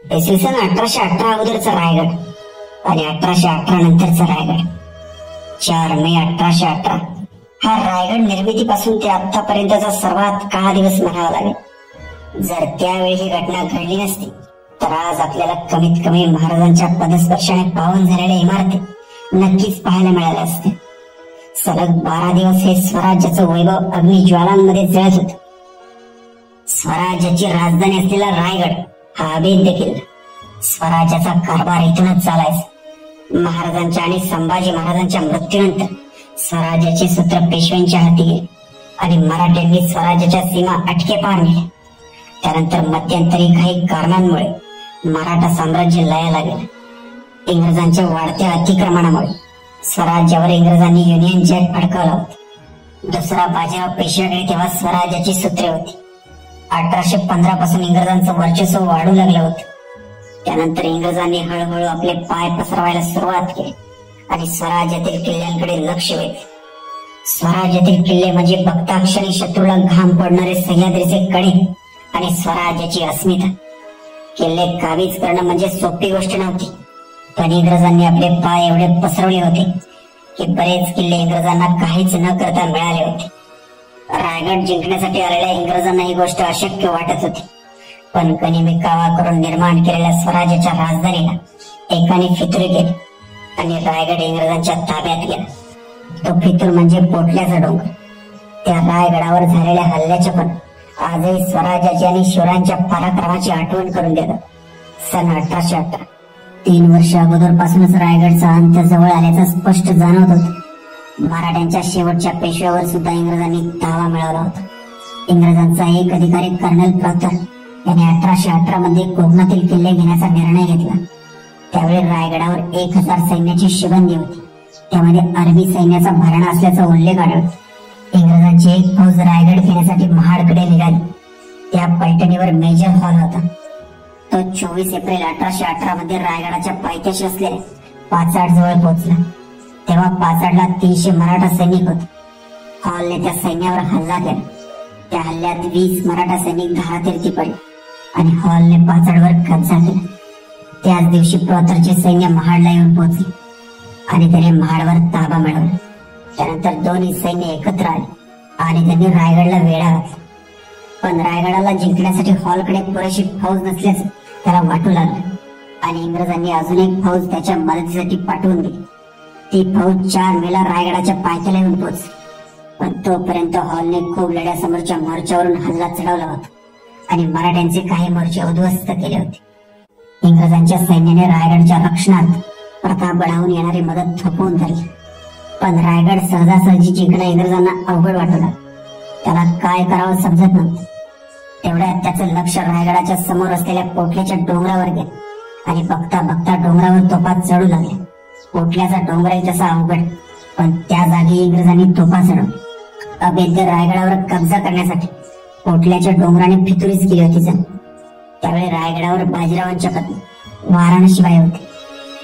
इसवी सन 1818 अगोदरचा रायगड आणि 1818 नंतरचा रायगड. 4 मे 1818 हा रायगड निर्मितीपासून ते आतापर्यंतचा सर्वात काळा दिवस म्हणावा लागेल. जर त्यावेळी ही घटना घडली नसती तर आज आपल्याला कमीत कमी महाराजांच्या पदस्पर्शाने पावन झालेल्या इमारती नक्कीच पाहायला मिळाल्या असत्या. सलग 12 दिवस हे स्वराज्याचं वैभव अग्निज्वालांमध्ये जळत होत. स्वराज्याची राजधानी असलेला रायगड हा अभेद्य किल्ला. स्वराज्याचा कारभार इथूनच चालायचा. महाराजांच्या आणि संभाजी महाराजांच्या मृत्यूनंतर स्वराज्याचे सूत्र पेशव्यांच्या हाती गेले आणि मराठ्यांनी स्वराज्याच्या सीमा अटकेपार नेल्या. त्यानंतर मध्यंतरी काही कारणांमुळे मराठा साम्राज्य लयाला गेलं. इंग्रजांच्या वाढत्या अतिक्रमणामुळे स्वराज्यावर इंग्रजांनी युनियन जॅक फडकावला होता. दुसरा बाजीराव पेशव्याकडे तेव्हा स्वराज्याची सूत्रे होती. 1815 पासून इंग्रजांचं वर्चस्व वाढू लागलं होतं. त्यानंतर इंग्रजांनी हळूहळू आपले पाय पसरवायला सुरुवात केली आणि स्वराज्यातील किल्ल्यांकडे लक्ष वेधले. स्वराज्यातील किल्ले म्हणजे बघताक्षणी शत्रूला घाम पडणारे सह्याद्रीचे कडे आणि स्वराज्याची अस्मिता. किल्ले काबीज करणं म्हणजे सोपी गोष्ट नव्हती, पण इंग्रजांनी आपले पाय एवढे पसरवले होते की बरेच किल्ले इंग्रजांना काहीच न करता मिळाले होते. रायगड जिंकण्यासाठी आलेल्या इंग्रजांना ही गोष्ट अशक्य वाटत होती, पण गनिमी-कावा करून निर्माण केलेल्या स्वराज्याच्या राजधानीला एकाने फितूर केली आणि रायगड इंग्रजांच्या ताब्यात गेला. तो फितूर म्हणजे पोटल्याचा डोंगर. त्या रायगडावर झालेल्या हल्ल्याच्या पण आजही स्वराज्याची आणि शिवरायांच्या पराक्रमाची आठवण करून देतात. सन 1818 3 वर्ष अगोदरपासूनच रायगडचा अंत जवळ आल्याचं स्पष्ट जाणवत होतं. मराठ्यांच्या शेवटच्या पेशव्यावर सुद्धा इंग्रजांनी ताबा मिळवला होता. इंग्रजांचा एक अधिकारी कर्नल प्रॉतर याने 1818 मध्ये कोकणातील किल्ले घेण्याचा निर्णय घेतला. त्यावेळी रायगडावर 1000 सैन्याची शिबंदी होती. त्यामध्ये अरबी सैन्याचा भरणा असल्याचा उल्लेख आढळतो. इंग्रजांची एक फौज रायगड घेण्यासाठी महाडकडे निघाली. त्या पैठणीवर मेजर हॉल होता. तो 24 एप्रिल 1818 मध्ये रायगडाच्या पायथ्याशी असलेल्या पाचाड जवळ पोहोचला. तेव्हा पाचाडला 300 मराठा सैनिक होते. हॉलने त्या सैन्यावर हल्ला केला. त्या हल्ल्यात 20 मराठा सैनिक धारातीर्थी पडले आणि हॉलने पाचाडवर कब्जा केला. त्याच दिवशी प्रॉतरचे सैन्य महाडला येऊन पोहोचले आणि त्याने महाडवर ताबा मिळवला. त्यानंतर दोन्ही सैन्य एकत्र आले आणि त्यांनी रायगडला वेढा घातला. पण रायगडाला जिंकण्यासाठी हॉलकडे पुरेशी फौज नसल्याचं त्याला वाटू लागलं आणि इंग्रजांनी अजून एक फौज त्याच्या मदतीसाठी पाठवून दिली. ती फौज 4 मेला रायगडाच्या पायथ्याला येऊन पोहोचली. पण तोपर्यंत हॉलने खूप लढ्यासमोरच्या मोर्चावरून हल्ला चढवला होता आणि मराठ्यांचे काही मोर्चे उद्ध्वस्त केले होते. इंग्रजांच्या सैन्याने रायगडच्या रक्षणात प्रताप गडावून येणारी मदत थोपवून धरली. पण रायगड सहजासहजी जिंकणं इंग्रजांना अवघड वाटू लागलं. त्याला काय करावं समजत नव्हतं. तेवढ्यात त्याचं लक्ष रायगडाच्या समोर असलेल्या पोटल्याच्या डोंगरावर गेलं आणि बघता बघता डोंगरावर तोफा चढू लागल्या. पोटल्याचा डोंगरही तसा अवघड, पण त्या जागी इंग्रजांनी तोफा चढवल्या. अभेद्य रायगडावर कब्जा करण्यासाठी पोटल्याच्या डोंगराने फितुरीच केली होती जण. त्यावेळी रायगडावर बाजीरावांच्या पत्नी वाराणसीबाई होती.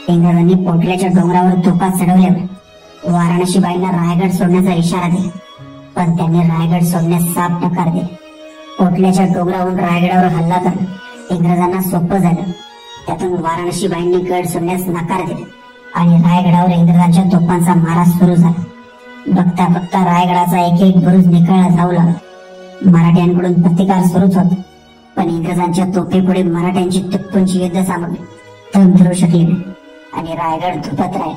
इंग्रजांनी पोटल्याच्या डोंगरावर तोफा चढवल्यावर वाराणसीबाईंना रायगड सोडण्याचा इशारा दिला, पण त्यांनी रायगड सोडण्यास साफ नकार दिला. पोटल्याच्या डोंगरावरून रायगडावर हल्ला करणं इंग्रजांना सोपं झालं. त्यातून वाराणसीबाईंनी गड सोडण्यास नकार दिला आणि रायगडावर इंग्रजांच्या तोफांचा मारा सुरू झाला. बघता बघता रायगडाचा एक एक बुरुज निखळला जाऊ लागला. मराठ्यांकडून प्रतिकार सुरूच होता, पण इंग्रजांच्या तोफेपुढे मराठ्यांची तुटपुंची युद्ध सामग्री दम धरू शकली नाही आणि रायगड धुपत राहिला.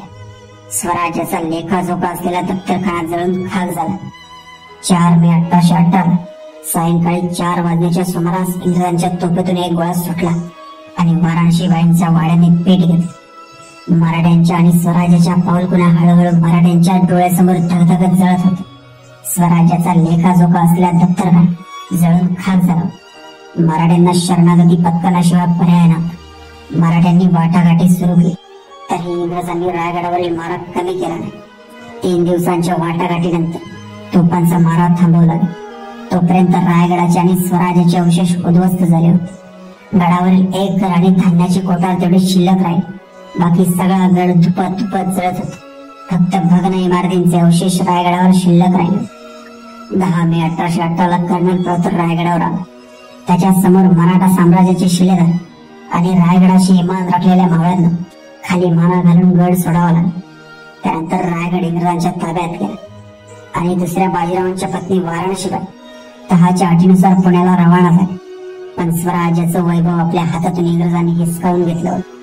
स्वराज्याचा लेखाजोखा असलेला दफ्तरखाना जळून खाक झाला. 4 मे 1818 सायंकाळी 4 वाजण्याच्या सुमारास इंग्रजांच्या तोफेतून एक गोळा सुटला आणि वाराणसीबाईंच्या वाड्याने पेट घेतली. मराठ्यांच्या आणि स्वराज्याच्या पाऊलखुणा हळूहळू मराठ्यांच्या डोळ्यासमोर धगधगत जळत होत्या. स्वराज्याचा लेखाजोखा असलेला दफ्तरखाना जळून खाक झाला. मराठ्यांना शरणागती पत्करण्याशिवाय पर्याय नव्हता. मराठ्यांनी वाटाघाटी सुरू केली, तरी इंग्रजांनी रायगडावरील मारा कमी केला नाही. 3 दिवसांच्या वाटाघाटीनंतर तोफांचा मारा थांबवला गेला. तोपर्यंत रायगडाचे आणि स्वराज्याचे अवशेष उद्ध्वस्त झाले होते. गडावरील एक घर आणि धान्याची कोठार तेवढी शिल्लक राहील. बाकी सगळा गड धुपत धुपत जळत होता. फक्त भग्न इमारतींचे अवशेष रायगडावर शिल्लक राहिले. 10 मे 1818 कर्नल प्रॉतर रायगडावर आला. त्याच्या समोर मराठा साम्राज्याचे शिलेदार आणि रायगडाशी इमान राखलेल्या मावळ्यांना खाली माना घालून गड सोडावा लागला. त्यानंतर रायगड इंग्रजांच्या ताब्यात गेला आणि दुसऱ्या बाजीरावांच्या पत्नी वाराणसीबाई तहाच्या अटीनुसार पुण्याला रवाना झाली. पण स्वराज्याचं वैभव आपल्या हातातून इंग्रजांनी हिसकावून घेतलं होतं.